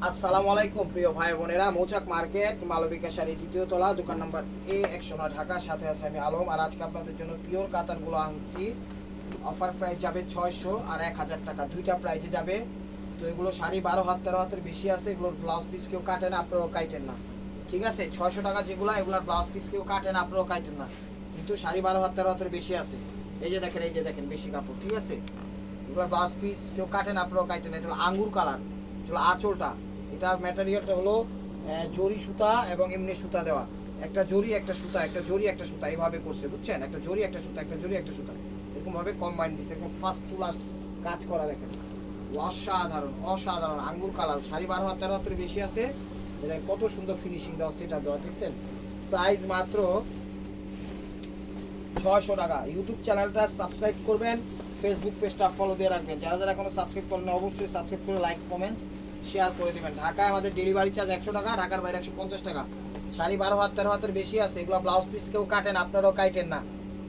আসসালামু আলাইকুম প্রিয় ভাই বোনেরা, মৌচাক মার্কেট মালবিকা শাড়ি দ্বিতীয় তলা, দোকান নাম্বার A109 ঢাকা। সাথে আছে আমি আলম। আর আজকে আপনাদের জন্য পিওর কাতারগুলো আনছি। অফার প্রাইস যাবে 600 আর 1000 টাকা, দুইটা প্রাইজে যাবে। তো এগুলো শাড়ি 12 হাত 13 হাতের বেশি আছে। এগুলোর ব্লাউজ পিস কেউ কাটে না, আপনারাও কাটেন না, ঠিক আছে? 600 টাকা যেগুলো, এগুলোর ব্লাউজ পিস কেউ কাটে না, আপনারাও কাটেন না, কিন্তু শাড়ি 12 হাত 13 হাতের বেশি আছে। এই যে দেখেন, এই যে দেখেন, বেশি কাপড়, ঠিক আছে? এগুলোর ব্লাউজ পিস কেউ কাটে না, আপনারাও কাটেন না। এটা হলো আঙ্গুর কালার, এটা হলো আঁচলটা। এটার ম্যাটেরিয়ালটা হলো জরি সুতা এবং এমনি সুতা দেওয়া, একটা জরি একটা সুতা, একটা জরি একটা সুতা, এইভাবে করছে, বুঝছেন? একটা জরি একটা সুতা, একটা জরি একটা সুতা, এরকম ভাবে কম্বাইন দিচ্ছে, একদম ফার্স্ট টু লাস্ট কাজ করা। দেখেন অসাধারণ অসাধারণ আঙ্গুর কালার। শাড়ি 12 হাত 13 হাতের বেশি আছে। এটা কত সুন্দর ফিনিশিং দেওয়া, সেটা দেওয়া, দেখছেন? প্রাইস মাত্র 600 টাকা। ইউটিউব চ্যানেলটা সাবস্ক্রাইব করবেন, ফেসবুক পেজটা ফলো দিয়ে রাখবেন। যারা যারা এখনো সাবস্ক্রাইব করেন অবশ্যই সাবস্ক্রাইব করে লাইক কমেন্টস শেয়ার করে দেবেন। ঢাকায় আমাদের ডেলিভারি চার্জ 100 টাকা, ঢাকার বাইরে 150 টাকা। শাড়ি 12 হাত 13 হাতের বেশি আছে, এগুলো ব্লাউজ পিস কেউ কাটেন, আপনারাও কাটেন না,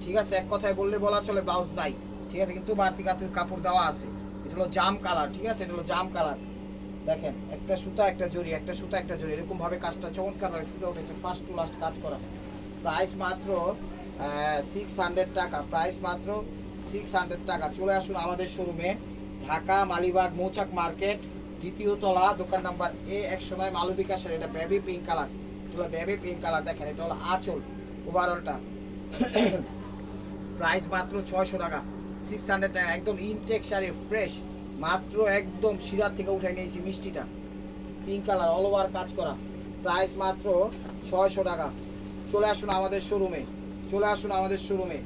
ঠিক আছে? এক কথায় বললে বলা চলে, ব্লাউজ নাই, ঠিক আছে, কিন্তু বাড়তি কাপড় দেওয়া আছে। এটা হলো জাম কালার, ঠিক আছে? এটা হলো জাম কালার। দেখেন, একটা সুতা একটা জরি, একটা সুতা একটা জরি, এরকম ভাবে কাজটা চমৎকার ভাবে ফুটে উঠেছে, ফার্স্ট টু লাস্ট কাজ করা। প্রাইস মাত্র 600 টাকা, প্রাইস মাত্র 600 টাকা। চলে আসুন আমাদের শোরুমে, ঢাকা মালিবাগ মৌচাক মার্কেট দ্বিতীয় তলা, দোকান নাম্বার A109 মালবিকা শাড়ি। এটা বেবি পিঙ্ক কালার, এটা বেবি পিঙ্ক কালার। দেখেন, এটা হলো আঁচল ওভারঅলটা। প্রাইস মাত্র 600 টাকা, 600 টাকা। একদম ইনটেক শাড়ি, ফ্রেশ, মাত্র একদম শিরার থেকে উঠে নিয়েছি মিষ্টিটা, পিঙ্ক কালার, অল ওভার কাজ করা। প্রাইস মাত্র 600 টাকা। চলে আসুন আমাদের শোরুমে, চলে আসুন আমাদের শোরুমে,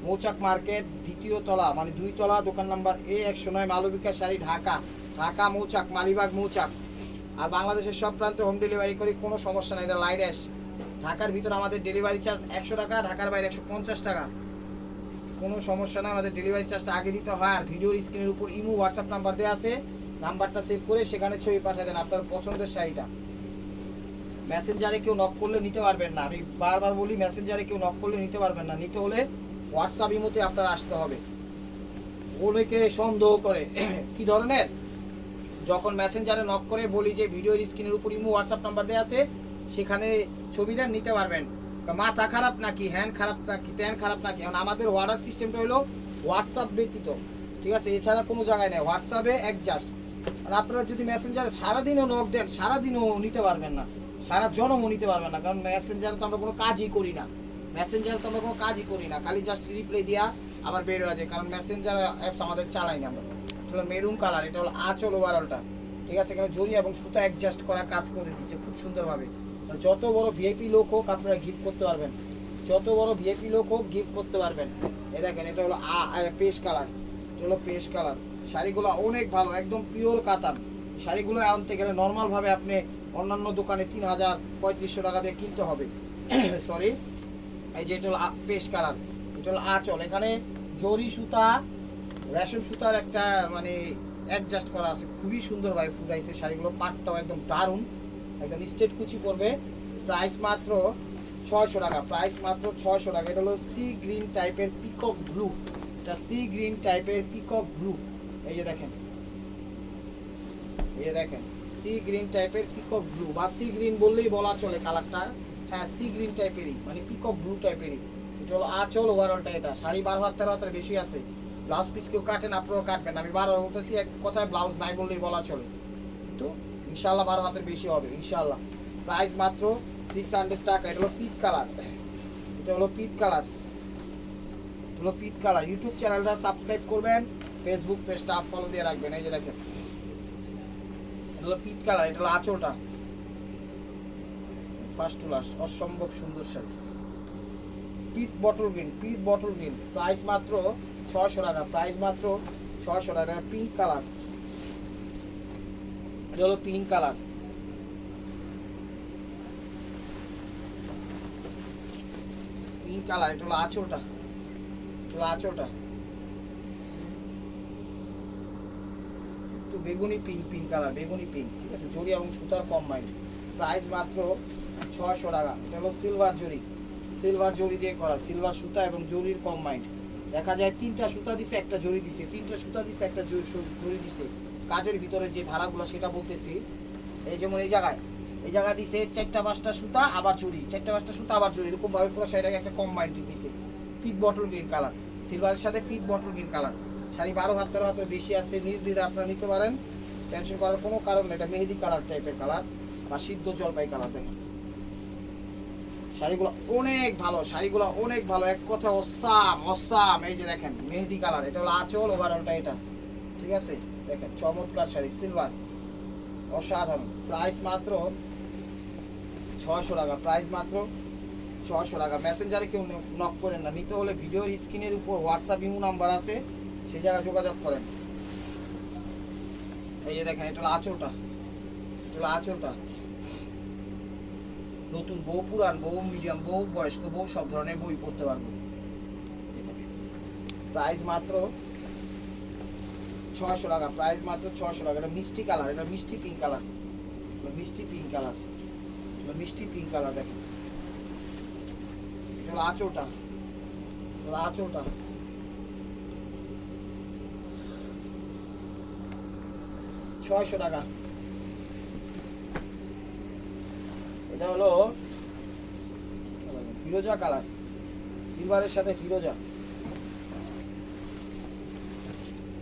মৌচাক মার্কেট দ্বিতীয় তলা, মানে 2 তলা, দোকান নাম্বার A109 মালবিকা শাড়ি, ঢাকা। ঢাকা মৌচাক, মালিবাগ মৌচাক। আর বাংলাদেশের সব প্রান্তে হোম ডেলিভারি করি, কোনো সমস্যা নাই। এটা লাইড্যাশ। ঢাকার ভিতর আমাদের ডেলিভারি চার্জ 100 টাকা, ঢাকার বাইরে 150 টাকা, কোনো সমস্যা না। আমাদের ডেলিভারি চার্জটা আগে দিতে হয়। আর ভিডিওর স্ক্রিনের উপর ইমো হোয়াটসঅ্যাপ নাম্বার দেওয়া আছে, নাম্বারটা সেভ করে সেখানে ছবি পাঠিয়ে দেন আপনার পছন্দের শাড়িটা। মেসেঞ্জারে কেউ নক করলে নিতে পারবেন না, আমি বারবার বলি, মেসেঞ্জারে কেউ নক করলে নিতে পারবেন না। নিতে হলে হোয়াটসঅ্যাপ ইমোতে আপনার আসতে হবে। অনেকে সন্দেহ করে কি ধরনের, যখন মেসেঞ্জারে নক করে বলি যে ভিডিওর স্ক্রিনের উপর ইমো হোয়াটসঅ্যাপ নাম্বার দেওয়া আছে, সেখানে ছবি দেন, নিতে পারবেন। মাথা খারাপ নাকি, হ্যান্ড খারাপ নাকি, ত্যান খারাপ নাকি? কারণ আমাদের অর্ডার সিস্টেমটা হলো হোয়াটসঅ্যাপ ব্যতীত, ঠিক আছে? এছাড়া কোনো জায়গায় নেই, হোয়াটসঅ্যাপে অ্যাডজাস্ট। আর আপনারা যদি মেসেঞ্জারে সারাদিনও নক দেন, সারাদিনও নিতে পারবেন না, সারা জনমও নিতে পারবেন না, কারণ মেসেঞ্জারে তো আমরা কোনো কাজই করি না। মেসেঞ্জারে তো আমরা কোনো কাজই করি না, খালি জাস্ট রিপ্লাই দিয়া আবার বের হয়ে যায়, কারণ মেসেঞ্জার অ্যাপস আমাদের চালাই না আমরা। এটা হলো মেরুন কালার, এটা হলো আঁচল ওভারঅলটা, ঠিক আছে? এখানে জরি এবং সুতা অ্যাডজাস্ট করা কাজ করে দিচ্ছে খুব সুন্দরভাবে। যত বড় ভিআইপি লোক হোক আপনারা গিফট করতে পারবেন, যত বড় ভিআইপি লোক হোক গিফট করতে পারবেন। এই দেখেন, এটা হলো পেস্ট কালার, এটা হলো পেস্ট কালার। শাড়িগুলো অনেক ভালো, একদম পিওর কাতান। শাড়িগুলো আনতে গেলে নর্মালভাবে আপনি অন্যান্য দোকানে 3000-3500 টাকা দিয়ে কিনতে হবে। সরি, এই যে এটা হলো পেস্ট কালার, এটা হলো আঁচল। এখানে জরি সুতা, রেশম সুতার একটা মানে অ্যাডজাস্ট করা আছে, খুবই সুন্দরভাবে ফুটাইছে শাড়িগুলো। পাটটাও একদম দারুণ, একদম স্ট্রেট কুচি পড়বে। প্রাইস মাত্র 600 টাকা, প্রাইস মাত্র 600 টাকা। এটা হলো সি গ্রিন টাইপের পিকক ব্লু, এটা সি গ্রিন টাইপের পিকক ব্লু। এই যে দেখেন, এই যে দেখেন, সি গ্রিন টাইপের পিকক ব্লু, বা সি গ্রিন বললেই বলা চলে কালারটা। হ্যাঁ, সি গ্রিন টাইপেরই, মানে পিকক ব্লু টাইপেরই। এটা হলো আঁচল ওভারঅলটা। এটা শাড়ি 12 হাত 13 হাতের বেশি আছে। ব্লাউজ পিস কেউ কাটেন, আপনারাও কাটবেন। আমি বারবার বলতেছি, এক কথায় ব্লাউজ নাই বললেই বলা চলে, কিন্তু ইনশাল্লাহ 12 হাতের বেশি হবে ইনশাল্লাহ। প্রাইস মাত্র 600 টাকা। এটা হলো পিট কালার, এটা হলো পিট কালার, এটা হলো পিট কালার। ইউটিউব চ্যানেলটা সাবস্ক্রাইব করবেন, ফেসবুক পেজটা ফলো দিয়ে রাখবেন। এই যে দেখেন, এটা হলো পিট কালার, এটা হলো আঁচলটা, ফার্স্ট টু লাস্ট অসম্ভব সুন্দর শাড়ি। পিট বটল গ্রিন, পিট বটল গ্রিন। প্রাইস মাত্র 600 টাকা, প্রাইস মাত্র 600 টাকা। পিঙ্ক কালার, এটা হলো পিঙ্ক কালার, পিঙ্ক কালার। এটা হলো আঁচলটা, এটা হলো আঁচলটা, একটু বেগুনি পিঙ্ক, পিঙ্ক কালার, বেগুনি পিঙ্ক, ঠিক আছে? জরি এবং সুতার কম্বাইন্ড। প্রাইস মাত্র 600 টাকা। এটা হলো সিলভার জরি, সিলভার জরি দিয়ে করা, সিলভার সুতা এবং জরির কম্বাইন্ড। দেখা যায় 3টা সুতা দিছে, একটা জরি দিছে, 3টা সুতা দিছে, একটা জরি দিছে। কাজের ভিতরে যে ধারাগুলো সেটা বলতেছি, এই যেমন এই জায়গায় দিছে 4-5টা সুতা আবার চুড়ি, 4-5টা সুতা আবার চুড়ি, এরকম ভাবে পুরো শাড়িটাকে একটা কম্বাইন্ড দিছে। পিট বটল গ্রিন কালার, সিলভারের সাথে পিট বটল গ্রিন কালার। শাড়ি 12 হাত 13 হাতের বেশি আছে, নির্দ্বিধায় আপনারা নিতে পারেন, টেনশন করার কোনো কারণ নেই। এটা মেহেদি কালার টাইপের কালার বা সিদ্ধ জলপাই কালার। দেখেন শাড়িগুলো অনেক ভালো, শাড়িগুলো অনেক ভালো, এক কথা অসাম অসাম। এই যে দেখেন মেহেদি কালার, এটা হলো আঁচল, ওভারঅলটা এটা, ঠিক আছে। দেখেন চমৎকার শাড়ি, সিলভার, অসাধারণ। প্রাইস মাত্র 600 টাকা, প্রাইস মাত্র 600 টাকা। মেসেঞ্জারে কেউ নক করেন না, নিতে হলে ভিডিওর স্ক্রিনের উপর হোয়াটসঅ্যাপ ইমো নাম্বার আছে, সেই জায়গায় যোগাযোগ করেন। এই যে দেখেন এটা হলো আঁচলটা, এটা হলো আঁচলটা। নতুন বউ, পুরান বউ, মিডিয়াম বউ, বয়স্ক বউ, সব ধরনের বই পড়তে পারবো। প্রাইস মাত্র 600 টাকা, প্রাইস মাত্র 600 টাকা। এটা মিষ্টি কালার, এটা মিষ্টি পিঙ্ক কালার, মিষ্টি পিঙ্ক কালার, মিষ্টি পিঙ্ক কালার। দেখেন এটা হলো আঁচলটা, আঁচলটা। 600 টাকা। এটা হলো ফিরোজা কালার, সিলভারের সাথে ফিরোজা।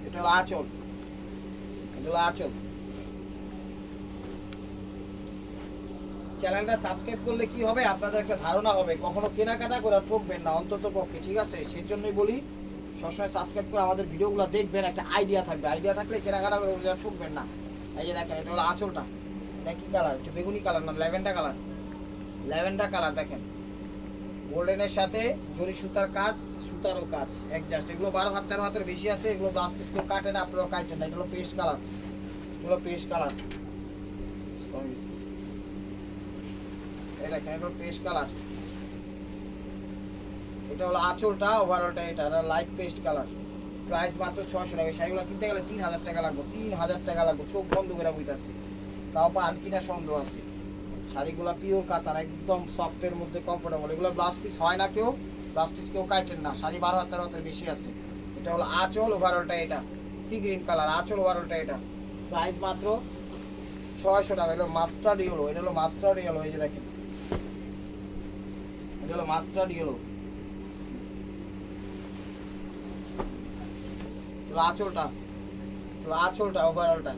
এটা হলো আঁচল, এটা হলো আঁচল। চ্যানেলটা সাবস্ক্রাইব করলে কি হবে, আপনাদের একটা ধারণা হবে, কখনো কেনাকাটা করে ঠকবেন না অন্তত পক্ষে, ঠিক আছে। সেই জন্যই বলি সবসময় সাবস্ক্রাইব করে আমাদের ভিডিওগুলো দেখবেন, একটা আইডিয়া থাকবে, আইডিয়া থাকলে কেনাকাটা করে ঠকবেন না। এই যে দেখেন এটা হলো আঁচলটা, এটা কি কালার, একটু বেগুনি কালার না ল্যাভেন্ডার কালার, ল্যাভেন্ডার কালার। দেখেন গোল্ডেনের সাথে জরি সুতার কাজ, সুতারও কাজ অ্যাডজাস্ট। এগুলো 12 হাত 13 হাতের বেশি আছে, এগুলো 10 পিস কেউ কাটে না, আপনারাও কাটেন না। এটা হলো পেস্ট কালার, এগুলো পেস্ট কালার। এই দেখেন এটা হলো পেস্ট কালার, এটা হলো আঁচলটা, ওভারঅলটা এটা লাইট পেস্ট কালার। প্রাইস মাত্র 600 টাকা। শাড়িগুলো কিনতে গেলে 3000 টাকা লাগবে, 3000 টাকা লাগবে, চোখ বন্ধ করে বইতাছে, তাও পা আনকিনা সন্দেহ আছে। শাড়িগুলো পিওর কাতান, একদম সফটের মধ্যে কমফোর্টেবল। এগুলো ব্লাউজ পিস হয় না, কেউ ব্লাউজ পিস কেউ কাটেন না। শাড়ি 12 হাত 13 হাতের বেশি আছে। এটা হলো আঁচল, ওভারঅলটা এটা সি গ্রিন কালার, আঁচল ওভারঅলটা এটা। প্রাইস মাত্র 600 টাকা। এটা মাস্টার্ড ইয়েলো, এটা হলো মাস্টার্ড ইয়েলো। এই যে দেখেন এটা হলো মাস্টার্ড ইয়েলো, আঁচলটা, আঁচলটা ওভারঅলটা।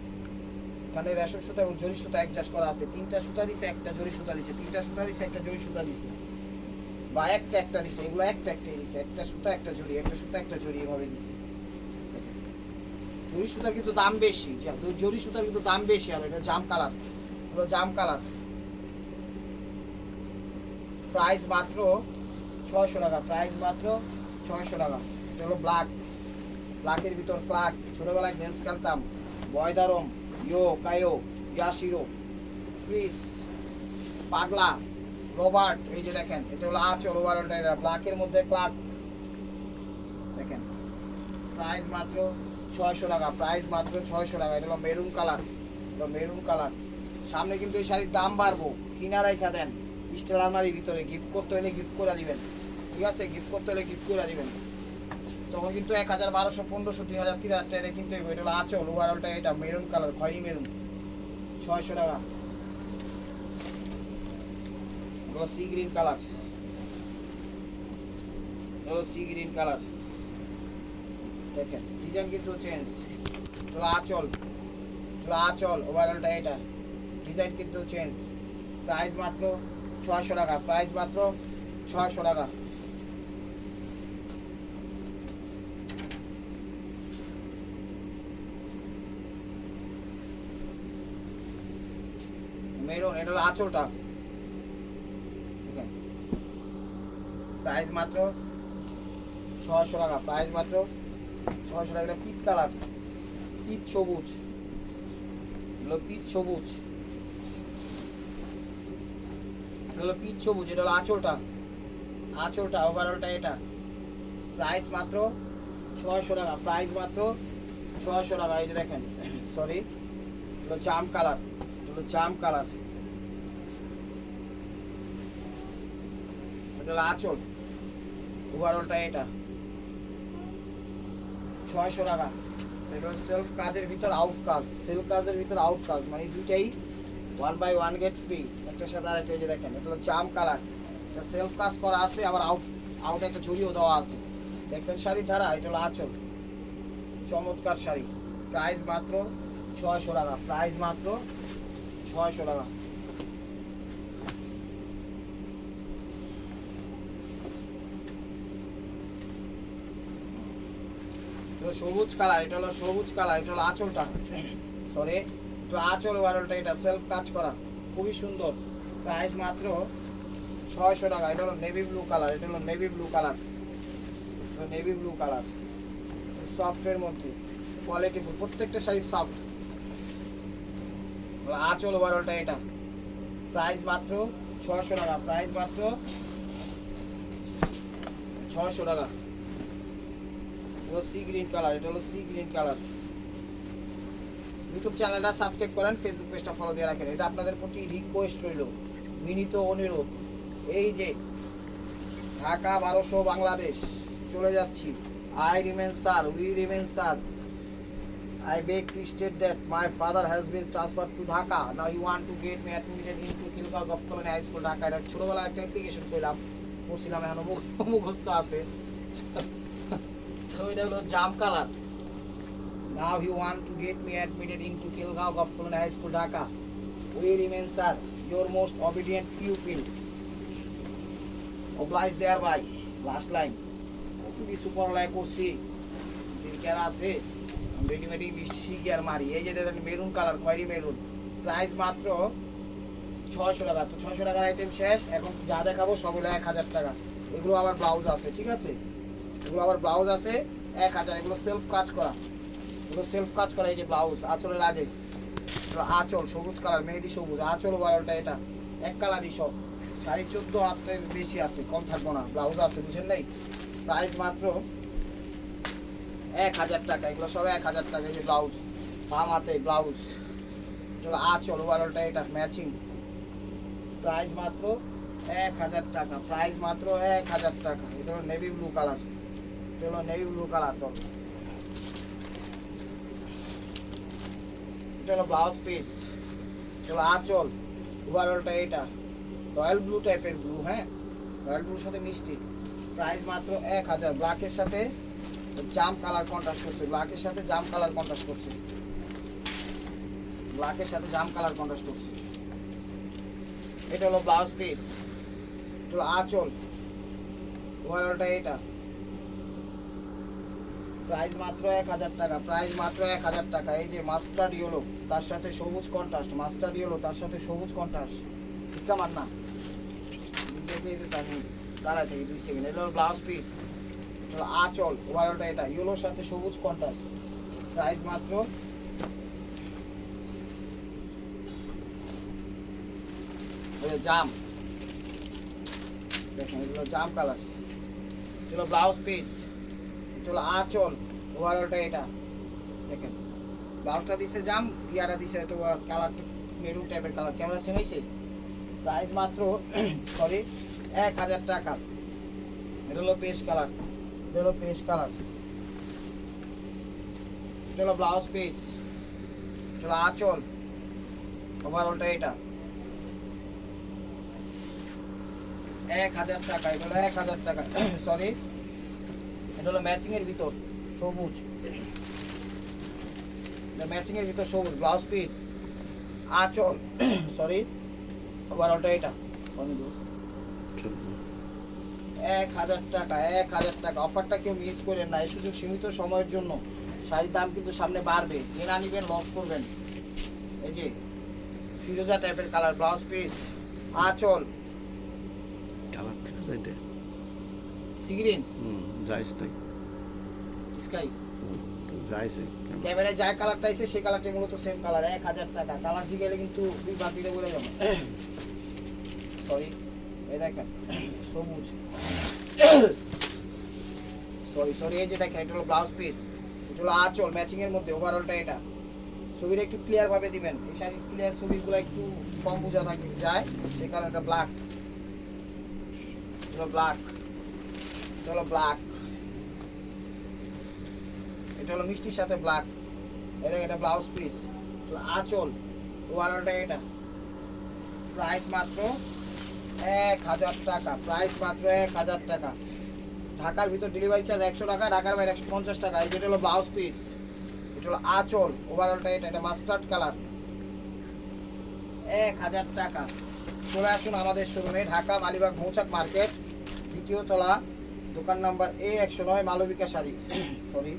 এখানে রেশম সুতা এবং জরি সুতা অ্যাডজাস্ট করা আছে। 3টা সুতা দিছে, একটা জরি সুতা দিছে, 3টা সুতা দিছে, একটা জরি সুতা দিছে, বা একটা দিছে। এগুলো একটা দিছে, একটা সুতা একটা জরি, একটা সুতা একটা জরি, এভাবে দিছে। জরি সুতার কিন্তু দাম বেশি, জরি সুতার কিন্তু দাম বেশি। আর এটা জাম কালার, এগুলো জাম কালার। প্রাইস মাত্র 600 টাকা, প্রাইস মাত্র 600 টাকা। এটা হলো ব্ল্যাক, ব্ল্যাকের ভিতর ক্লাক। ছোটবেলায় গেমস খেলতাম, বয়দারম, ইয়ো কায়ো, ইয়াশিরো, ক্রিস, পাগলা, রবার্ট। এই যে দেখেন এটা হলো আঁচল, ওভারঅলটা এটা ব্ল্যাকের মধ্যে ক্লাক। দেখেন প্রাইস মাত্র 600 টাকা, প্রাইস মাত্র 600 টাকা। এটা হলো মেরুন কালার, মেরুন কালার। সামনে কিন্তু এই শাড়ির দাম বাড়বো, কিনা রাইখা দেন স্টিল আলমারির ভিতরে। গিফট করতে হলে গিফট করে দিবেন, ঠিক আছে, গিফট করতে হলে গিফট করে দিবেন। তখন কিন্তু 1000, 1200, 1500, 2000, 3000 টাকা কিনতে হবে। এটা হলো আঁচল, ওভারঅলটা এটা মেরুন কালার, খয়েরি মেরুন। 600 টাকা। এগুলো সি গ্রিন কালার, এগুলো সি গ্রিন কালার। দেখেন ডিজাইন কিন্তু চেঞ্জ। এগুলো আঁচল, এগুলো আঁচল, ওভারঅলটা এটা, ডিজাইন কিন্তু চেঞ্জ। প্রাইস মাত্র 600 টাকা, প্রাইস মাত্র 600 টাকা। মেরুন, এটা হলো আঁচলটা। প্রাইস মাত্র 600 টাকা, প্রাইস মাত্র 600 টাকা। এটা পিট কালার, পিট সবুজ, এগুলো পিট সবুজ, এগুলো পিট সবুজ। এটা হলো আঁচলটা, আঁচলটা, ওভারঅলটা এটা। প্রাইস মাত্র 600 টাকা, প্রাইস মাত্র 600 টাকা। এই যে দেখেন, সরি, এগুলো জাম কালার, এগুলো জাম কালার। এটা হলো আঁচল, ওভারঅলটা এটা। 600 টাকা। এটা সেলফ কাজের ভিতর আউট কাজ, সেলফ কাজের ভিতর আউট কাজ, মানে দুইটাই 1 বাই 1 গেট ফ্রি, একটার সাথে আরেকটা। এই যে দেখেন এটা হলো জাম কালার, এটা সেলফ কাজ করা আছে, আবার আউট একটা ঝুড়িও দেওয়া আছে। দেখছেন শাড়ি ধারা, এটা হলো আঁচল, চমৎকার শাড়ি। প্রাইস মাত্র 600 টাকা, প্রাইস মাত্র 600 টাকা। সবুজ কালার, এটা হলো সবুজ কালার, এটা হলো আঁচলটা, সরি তো আঁচল ওয়ারলটা, এটা সেলফ কাজ করা, খুবই সুন্দর। প্রাইস মাত্র 600 টাকা। এটা হলো নেভি ব্লু কালার, এটা হলো navy blue colour, navy blue colour, সফটের মধ্যে কোয়ালিটি ফুল, প্রত্যেকটা শাড়ি সফট। আঁচল ওভারঅলটা এটা, প্রাইস মাত্র 600 টাকা, প্রাইস মাত্র 600 টাকা। সি গ্রিন কালার, এটা হলো সি গ্রিন কালার। ইউটিউব চ্যানেলটা সাবস্ক্রাইব করেন, ফেসবুক পেজটা ফলো দিয়ে রাখেন, এটা আপনাদের প্রতি রিকোয়েস্ট রইল, বিনীত অনুরোধ। এই যে ঢাকা 1200 বাংলাদেশ চলে যাচ্ছি। I remain sir, we remain sir. I beg to state that my father has been transferred to Dhaka. Now you want to get me admitted into Khilgaon Gulf Colony High School, Dhaka. এটা ছোটবেলায় একটা application করলাম, করছিলাম, এখন মুখস্থ আছে। তো এটা হলো জাম colour. Now you want to get me admitted into Khilgaon Gulf Colony High School, Dhaka. We remain sir, your most obedient pupil. Obliged thereby. Last line. কিছু পড়ালেখা করছি, যারা আছে রেডিমেড ইংলিশ শিখি আর মারি। এই যে দেখেন মেরুন কালার, খয়েরি মেরুন, প্রাইস মাত্র 600 টাকা। তো 600 টাকার আইটেম শেষ, এখন যা দেখাবো সবগুলো 1000 টাকা। এগুলো আবার ব্লাউজ আছে, ঠিক আছে, এগুলো আবার ব্লাউজ আছে 1000। এগুলো সেলফ কাজ করা, এগুলো সেলফ কাজ করা। এই যে ব্লাউজ আঁচলের আগে, আঁচল সবুজ কালার, মেহেদি সবুজ আঁচল ওভারঅলটা, এটা এক কালারই সব। 14.5 হাতের বেশি আছে, কম থাকবো না, ব্লাউজ আছে, বুঝেন নাই। প্রাইস মাত্র 1000 টাকা, এগুলো সব 1000 টাকা। এই যে ব্লাউজ, বাম হাতে ব্লাউজ, এটা আঁচল ওভারঅলটা, এটা ম্যাচিং। প্রাইস মাত্র 1000 টাকা, প্রাইস মাত্র 1000 টাকা। এটা হলো নেভি ব্লু কালার, এটা হলো নেভি ব্লু কালার। তো এটা হলো ব্লাউজ পিস, এটা হলো আঁচল ওভারঅলটা, এটা রয়্যাল ব্লু টাইপের ব্লু, হ্যাঁ রয়্যাল ব্লুর সাথে মিষ্টি। প্রাইস মাত্র 1000। ব্ল্যাকের সাথে জাম কালার কন্ট্রাস্ট করছে, ব্ল্যাকের সাথে জাম কালার কন্ট্রাস্ট করছে, ব্ল্যাকের সাথে জাম কালার কন্ট্রাস্ট করছে। এটা হলো ব্লাউজ পিস, এটা হলো আঁচল ওভারঅলটা, এটা প্রাইস মাত্র 1000 টাকা, প্রাইস মাত্র 1000 টাকা। এই যে মাস্টার্ড ইয়েলো তার সাথে সবুজ কন্ট্রাস্ট, মাস্টার্ড ইয়েলো তার সাথে সবুজ কন্ট্রাস্ট, ঠিক আমার না দাঁড়ায় থেকে 2 সেকেন্ড। এটা হলো ব্লাউজ পিস, আঁচল ওভারঅলটা, এটা ইয়েলোর সাথে সবুজ কন্ট্রাস্ট। প্রাইস মাত্র জাম, দেখেন এগুলো জাম কালার। এটা হলো ব্লাউজ পিস, এটা হলো আঁচল ওভারঅলটা, এটা দেখেন ব্লাউজটা দিচ্ছে জাম, ইয়াটা দিচ্ছে তো কালার মেরুন টাইপের কালার। ক্যামেরা সেম হয়েছে। প্রাইস মাত্র সরি 1000 টাকা। এটা হলো পেস্ট কালার, এটা হলো পেস্ট কালার, এটা হলো ব্লাউজ পিস, এটা হলো আঁচল ওভারঅলটা, এটা 1000 টাকা। এটা হলো 1000 টাকা, সরি এটা হলো ম্যাচিং এর ভিতর সবুজ, ম্যাচিং এর ভিতর সবুজ ব্লাউজ পিস, আঁচল সরি ওভারঅলটা, এটা 1000 টাকা, 1000 টাকা। অফারটা কেউ মিস করেন না, এই সুযোগ সীমিত সময়ের জন্য। শাড়ির দাম কিন্তু সামনে বাড়বে, কেনা নিবেন লস করবেন। এই যে ফিরোজা টাইপের কালার, ব্লাউজ পিস, আঁচল কালার কিছু চাইতে সি গ্রিন, যাইস তাই স্কাই যাইস ক্যামেরায় যা কালারটা আছে সেই কালারটাই মূলত সেম কালার। 1000 টাকা। কালার জিগেলে কিন্তু দুই বাদ দিতে বলে যাবো, সরি এই দেখেন সবুজ, সরি সরি এই যে দেখেন এটা হলো ব্লাউজ পিস, এটা হলো আঁচল ম্যাচিং এর মধ্যে ওভারঅলটা। এটা ছবিটা একটু ক্লিয়ার ভাবে দিবেন, এই শাড়ির ক্লিয়ার ছবিগুলো একটু কম বোঝা থাকে যায়, সেই কারণে এটা ব্ল্যাক, এটা ব্ল্যাক, এটা হলো ব্ল্যাক, এটা হলো মিষ্টির সাথে ব্ল্যাক। এটা ব্লাউজ পিস, আঁচল ওভারঅলটা, এটা প্রাইস মাত্র 1000 টাকা, প্রাইস মাত্র 1000 টাকা। ঢাকার ভিতর ডেলিভারি চার্জ 100 টাকা, ঢাকার বাইরে 150 টাকা। এই যেটা হলো ব্লাউজ পিস, এটা হলো আঁচল, ওভারঅলটা এটা মাস্টার্ড কালার, 1000 টাকা। চলে আসুন আমাদের শোরুমে, ঢাকা মালিবাগ মৌচাক মার্কেট, দ্বিতীয় তলা, দোকান number A109, Malavika sari. Sorry,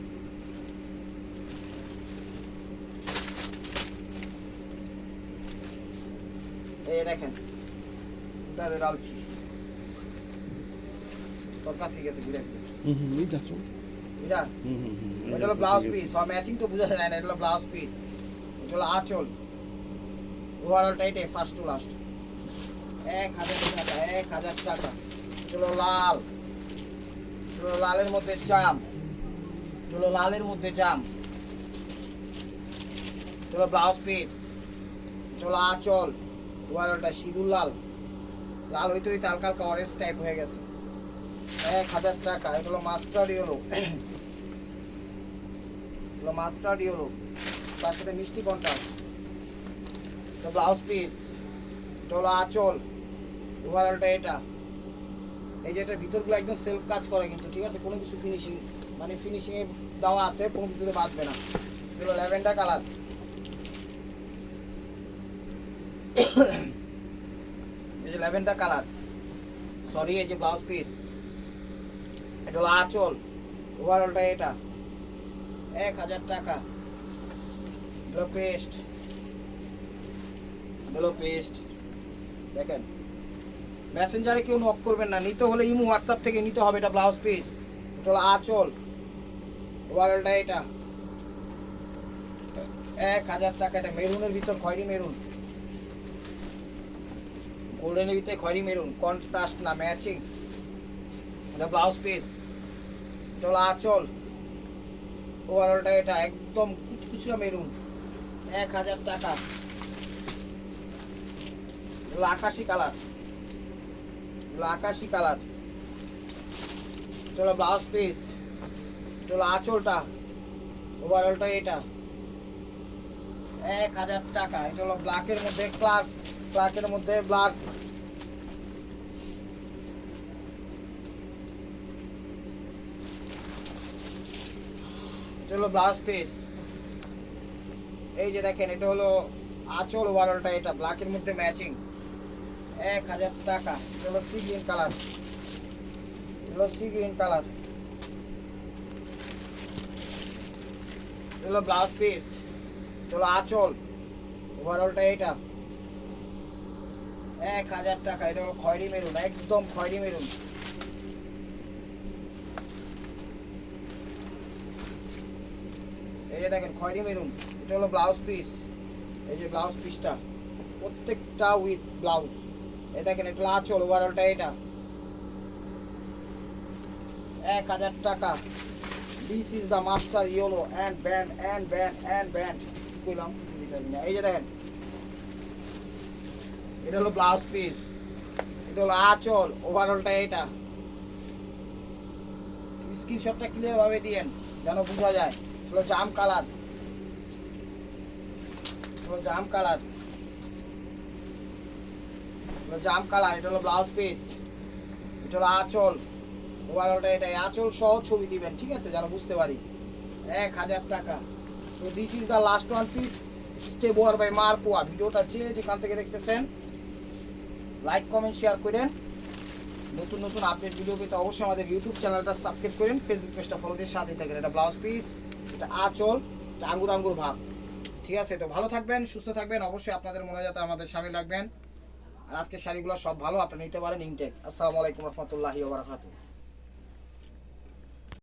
এই দেখেন ডালছি তোর কাছে গেছে ডিরেক্ট। এই যাচ্ছ এটা এটা হলো ব্লাউজ পিস, সব ম্যাচিং তো বোঝা যায় না। এটা হলো ব্লাউজ পিস, এটা হলো আঁচল, ওভারঅলটা এটাই ফার্স্ট টু লাস্ট। 1000 টাকা, 1000 টাকা। এটা হলো লাল, এটা হলো লালের মধ্যে জাম, এটা হলো লালের মধ্যে জাম, এটা হলো ব্লাউজ পিস, এটা হলো আঁচল, ওভারঅলটা সিঁদুর লাল, লাল হইতে হইতে হালকা হালকা অরেঞ্জ টাইপ হয়ে গেছে। 1000 টাকা। এটা হলো মাস্টার্ড ইয়েলো, হলো মাস্টার্ড ইয়েলো, তার সাথে মিষ্টি কন্ট্রাস্ট। এটা ব্লাউজ পিস, এটা হলো আঁচল, ওভারঅলটা এটা। এই যে এটার ভিতরগুলো একদম সেলফ কাজ করে কিন্তু, ঠিক আছে, কোনো কিছু ফিনিশিং মানে ফিনিশিংয়ে দেওয়া আছে, কোনো কিছুতে বাঁধবে না। এটা হলো ল্যাভেন্ডার কালার, এই যে ল্যাভেন্ডার কালার, সরি, এই যে ব্লাউজ পিস, এটা হলো আঁচল, ওভারঅলটা এটা, 1000 টাকা। এটা পেস্ট, হলো পেস্ট, দেখেন মেসেঞ্জারে কেউ নক করবেন না, নিতে হলে ইমো হোয়াটসঅ্যাপ থেকে নিতে হবে। এটা ব্লাউজ পিস, এটা হলো আঁচল, ওভারঅলটা এটা, 1000 টাকা। এটা মেরুনের ভিতর খয়েরি মেরুন, গোল্ডেনের ভিতরে খয়েরি মেরুন, কন্ট্রাস্ট না ম্যাচিং। এটা ব্লাউজ পিস, এটা হলো আঁচল, ওভারঅলটা এটা একদম কুচকুচা মেরুন, 1000 টাকা। এটা আকাশি কালার, এটা আকাশি কালার, এটা হলো ব্লাউজ পিস, এটা হলো আঁচলটা, ওভারঅলটা এটা, 1000 টাকা। এটা হলো ব্ল্যাকের মধ্যে ক্লার্ক, ক্লার্কের মধ্যে ব্ল্যাক, এটা হলো ব্লাউজ পিস। এই যে দেখেন এটা হলো আঁচল, ওভারঅলটা এটা ব্ল্যাকের মধ্যে ম্যাচিং, 1000 টাকা। এটা হলো সি গ্রিন কালার, এটা হলো সি গ্রিন কালার, এটা হলো ব্লাউজ পিস, এটা হলো আঁচল, ওভারঅলটা এটা, 1000 টাকা। এটা হলো খয়েরি মেরুন, একদম খয়েরি মেরুন, এই যে দেখেন খয়েরি মেরুন, এটা হলো ব্লাউজ পিস। এই যে ব্লাউজ পিসটা প্রত্যেকটা উইথ ব্লাউজ, এই দেখেন এটা হলো আঁচল, ওভারঅলটা এটা, 1000 টাকা। This is the master yellow and band and band and band কইলাম। এই যে দেখেন এটা হলো ব্লাউজ পিস, এটা হলো আঁচল, ওভারঅলটা এটা। স্ক্রিনশটটা ক্লিয়ার ভাবে দিয়েন যেন বোঝা যায়। হলো জাম কালার, হলো জাম কালার, হলো জাম কালার, এটা হলো ব্লাউজ পিস, এটা হলো আঁচল, ওভারঅলটা এটা। আঁচল সহ ছবি দিবেন, ঠিক আছে, যেন বুঝতে পারি। 1000 টাকা। তো this is the last one piece, step over by মারপোয়া। ভিডিওটা যে যেখান থেকে দেখতেছেন লাইক কমেন্ট শেয়ার করেন। নতুন নতুন আপডেট ভিডিও পেতে অবশ্যই আমাদের ইউটিউব চ্যানেলটা সাবস্ক্রাইব করেন, ফেসবুক পেজটা ফলো দিয়ে সাথে থাকেন। এটা ব্লাউজ পিস, এটা আঁচল, এটা আঙ্গুর আঙ্গুর ভাব, ঠিক আছে। তো ভালো থাকবেন, সুস্থ থাকবেন, অবশ্যই আপনাদের মনে যাতে আমাদের সামিল রাখবেন। আর আজকের শাড়িগুলো সব ভালো, আপনারা নিতে পারেন ইনটেক। আসসালামু আলাইকুম রহমতুল্লাহি ওয়া বারাকাতুহু।